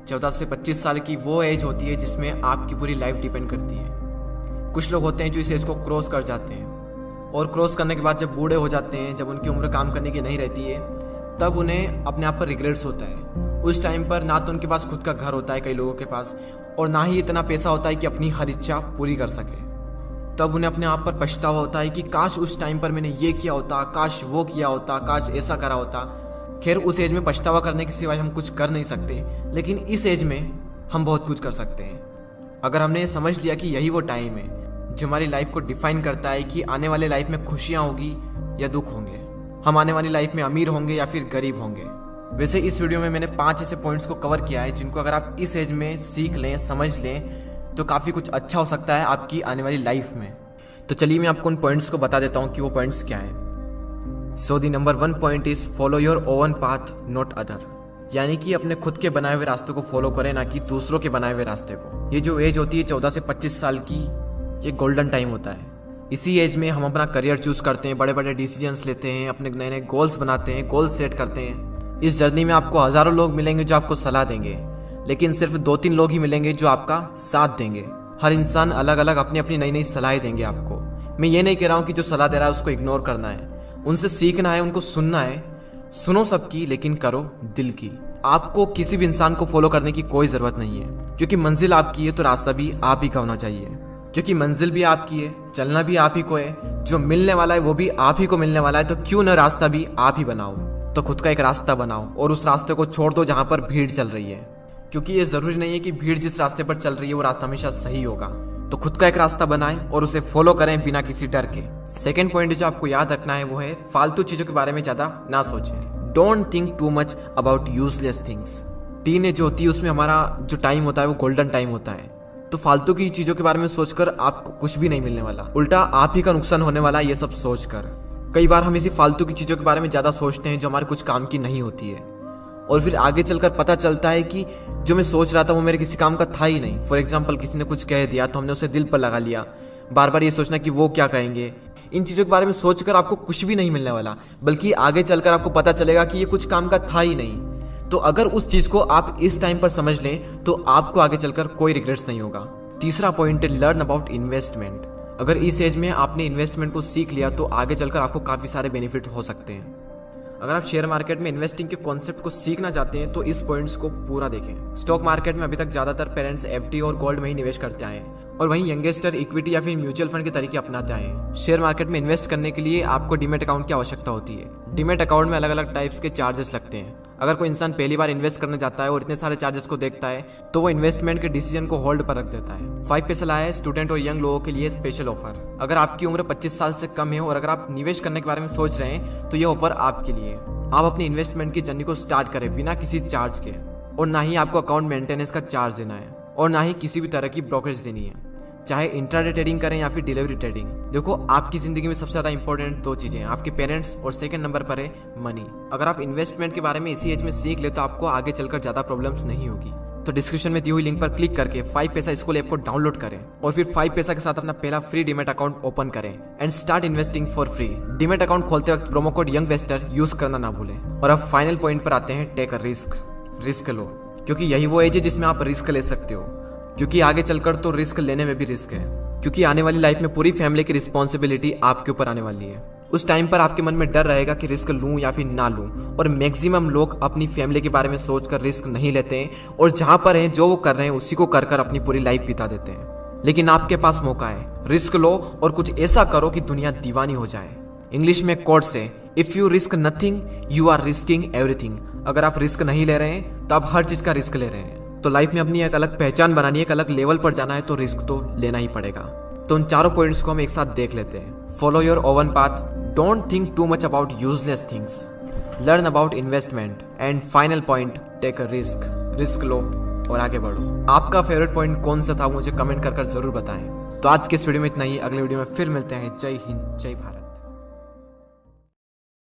14 से 25 साल की वो एज होती है जिसमें आपकी पूरी लाइफ डिपेंड करती है। कुछ लोग होते हैं जो इस एज को क्रॉस कर जाते हैं और क्रॉस करने के बाद जब बूढ़े हो जाते हैं, जब उनकी उम्र काम करने की नहीं रहती है, तब उन्हें अपने आप पर रिग्रेट्स होता है। उस टाइम पर ना तो उनके पास खुद का घर होता है कई लोगों के पास, और ना ही इतना पैसा होता है कि अपनी हर इच्छा पूरी कर सके। तब उन्हें अपने आप पर पछतावा होता है कि काश उस टाइम पर मैंने ये किया होता, काश वो किया होता, काश ऐसा करा होता। खैर, उस एज में पछतावा करने के सिवाय हम कुछ कर नहीं सकते, लेकिन इस एज में हम बहुत कुछ कर सकते हैं। अगर हमने ये समझ लिया कि यही वो टाइम है जो हमारी लाइफ को डिफाइन करता है कि आने वाले लाइफ में खुशियाँ होगी या दुख होंगे, हम आने वाली लाइफ में अमीर होंगे या फिर गरीब होंगे। वैसे इस वीडियो में मैंने 5 ऐसे पॉइंट्स को कवर किया है जिनको अगर आप इस एज में सीख लें, समझ लें, तो काफ़ी कुछ अच्छा हो सकता है आपकी आने वाली लाइफ में। तो चलिए मैं आपको उन पॉइंट्स को बता देता हूँ कि वो पॉइंट्स क्या हैं। So the number 1 point is follow your own path not other, यानी कि अपने खुद के बनाए हुए रास्ते को फॉलो करें, ना कि दूसरों के बनाए हुए रास्ते को। ये जो एज होती है 14 से 25 साल की, ये गोल्डन टाइम होता है। इसी एज में हम अपना करियर चूज करते हैं, बड़े बड़े डिसीजंस लेते हैं, अपने नए नए गोल्स बनाते हैं, गोल सेट करते हैं। इस जर्नी में आपको हजारों लोग मिलेंगे जो आपको सलाह देंगे, लेकिन सिर्फ 2-3 लोग ही मिलेंगे जो आपका साथ देंगे। हर इंसान अलग अलग अपनी अपनी नई नई सलाहें देंगे आपको। मैं ये नहीं कह रहा हूँ कि जो सलाह दे रहा है उसको इग्नोर करना है, उनसे सीखना है, उनको सुनना है। सुनो सबकी, लेकिन करो दिल की। आपको किसी भी इंसान को फॉलो करने की कोई जरूरत नहीं है, क्योंकि मंजिल आपकी है तो रास्ता भी आप ही का होना चाहिए। क्योंकि मंजिल भी आपकी है, चलना भी आप ही को है, जो मिलने वाला है वो भी आप ही को मिलने वाला है। तो क्यों न रास्ता भी आप ही बनाओ। तो खुद का एक रास्ता बनाओ और उस रास्ते को छोड़ दो जहां पर भीड़ चल रही है, क्योंकि ये जरूरी नहीं है कि भीड़ जिस रास्ते पर चल रही है वो रास्ता हमेशा सही होगा। तो खुद का एक रास्ता बनाएं और उसे फॉलो करें बिना किसी डर के। सेकंड पॉइंट जो आपको याद रखना है वो है फालतू चीजों के बारे में ज्यादा ना सोचें। Don't think too much about useless things. Teenage होती है, उसमें हमारा जो टाइम होता है वो गोल्डन टाइम होता है। तो फालतू की चीजों के बारे में सोचकर आपको कुछ भी नहीं मिलने वाला, उल्टा आप ही का नुकसान होने वाला है ये सब सोचकर। कई बार हम इसी फालतू की चीजों के बारे में ज्यादा सोचते हैं जो हमारे कुछ काम की नहीं होती है, और फिर आगे चलकर पता चलता है कि जो मैं सोच रहा था वो मेरे किसी काम का था ही नहीं। फॉर एग्जाम्पल, किसी ने कुछ कह दिया तो हमने उसे दिल पर लगा लिया, बार बार ये सोचना कि वो क्या कहेंगे। इन चीज़ों के बारे में सोचकर आपको कुछ भी नहीं मिलने वाला, बल्कि आगे चलकर आपको पता चलेगा कि ये कुछ काम का था ही नहीं। तो अगर उस चीज़ को आप इस टाइम पर समझ लें तो आपको आगे चलकर कोई रिग्रेट्स नहीं होगा। तीसरा पॉइंट है लर्न अबाउट इन्वेस्टमेंट। अगर इस एज में आपने इन्वेस्टमेंट को सीख लिया तो आगे चलकर आपको काफ़ी सारे बेनिफिट हो सकते हैं। अगर आप शेयर मार्केट में इन्वेस्टिंग के कॉन्सेप्ट को सीखना चाहते हैं तो इस पॉइंट्स को पूरा देखें। स्टॉक मार्केट में अभी तक ज्यादातर पेरेंट्स एफडी और गोल्ड में ही निवेश करते आए हैं, और वहीं यंगेस्टर इक्विटी या फिर म्यूचुअल फंड के तरीके अपनाते आए हैं। शेयर मार्केट में इन्वेस्ट करने के लिए आपको डीमेट अकाउंट की आवश्यकता होती है। डीमेट अकाउंट में अलग अलग टाइप्स के चार्जेस लगते हैं। अगर कोई इंसान पहली बार इन्वेस्ट करने जाता है और इतने सारे चार्जेस को देखता है तो वो इन्वेस्टमेंट के डिसीजन को होल्ड पर रख देता है। 5 पैसा लाया है स्टूडेंट और यंग लोगों के लिए स्पेशल ऑफर। अगर आपकी उम्र 25 साल से कम है और अगर आप निवेश करने के बारे में सोच रहे हैं तो ये ऑफर आपके लिए है। आप अपनी इन्वेस्टमेंट की जर्नी को स्टार्ट करें बिना किसी चार्ज के, और ना ही आपको अकाउंट मेंटेनेंस का चार्ज देना है, और ना ही किसी भी तरह की ब्रोकरेज देनी है, चाहे इंट्राडे ट्रेडिंग करें या फिर डिलीवरी ट्रेडिंग। देखो, आपकी जिंदगी में सबसे ज्यादा इंपॉर्टेंट 2 चीजें हैं, आपके पेरेंट्स, और सेकंड नंबर पर है मनी। अगर आप इन्वेस्टमेंट के बारे में इसी एज में सीख ले तो आपको आगे चलकर ज्यादा प्रॉब्लम्स नहीं होगी। तो डिस्क्रिप्शन में दी हुई लिंक पर क्लिक करके 5 पैसा स्कूल ऐप को डाउनलोड करें और फिर 5 पैसा के साथ अपना पहला फ्री डीमेट अकाउंट ओपन करें and start investing for free. Demat account खोलते वक्त प्रोमो कोड यंगवेस्टर यूज करना ना भूलें। और अब फाइनल पॉइंट पर आते हैं, टेक अ रिस्क। रिस्क लो, क्योंकि यही वो एज है जिसमें आप रिस्क ले सकते हो, क्योंकि आगे चलकर तो रिस्क लेने में भी रिस्क है, क्योंकि आने वाली लाइफ में पूरी फैमिली की रिस्पॉन्सिबिलिटी आपके ऊपर आने वाली है। उस टाइम पर आपके मन में डर रहेगा कि रिस्क लूं या फिर ना लूं, और मैक्सिमम लोग अपनी फैमिली के बारे में सोचकर रिस्क नहीं लेते हैं, और जहां पर हैं जो वो कर रहे हैं उसी को कर कर अपनी पूरी लाइफ बिता देते हैं। लेकिन आपके पास मौका है, रिस्क लो और कुछ ऐसा करो कि दुनिया दीवानी हो जाए। इंग्लिश में कोट्स है, if you risk nothing you are risking everything. अगर आप रिस्क नहीं ले रहे हैं तो आप हर चीज का रिस्क ले रहे हैं। तो लाइफ में अपनी एक अलग पहचान बनानी है, एक अलग लेवल पर जाना है तो रिस्क तो लेना ही पड़ेगा। तो उन चारों पॉइंट्स को हम एक साथ देख लेते हैं। Follow your own path, don't think too much about useless things, learn about investment, and final point, take a risk. Risk लो और आगे बढ़ो। आपका फेवरेट पॉइंट कौन सा था मुझे कमेंट कर जरूर बताएं। तो आज के इस वीडियो में इतना ही, अगले वीडियो में फिर मिलते हैं। जय हिंद, जय भारत।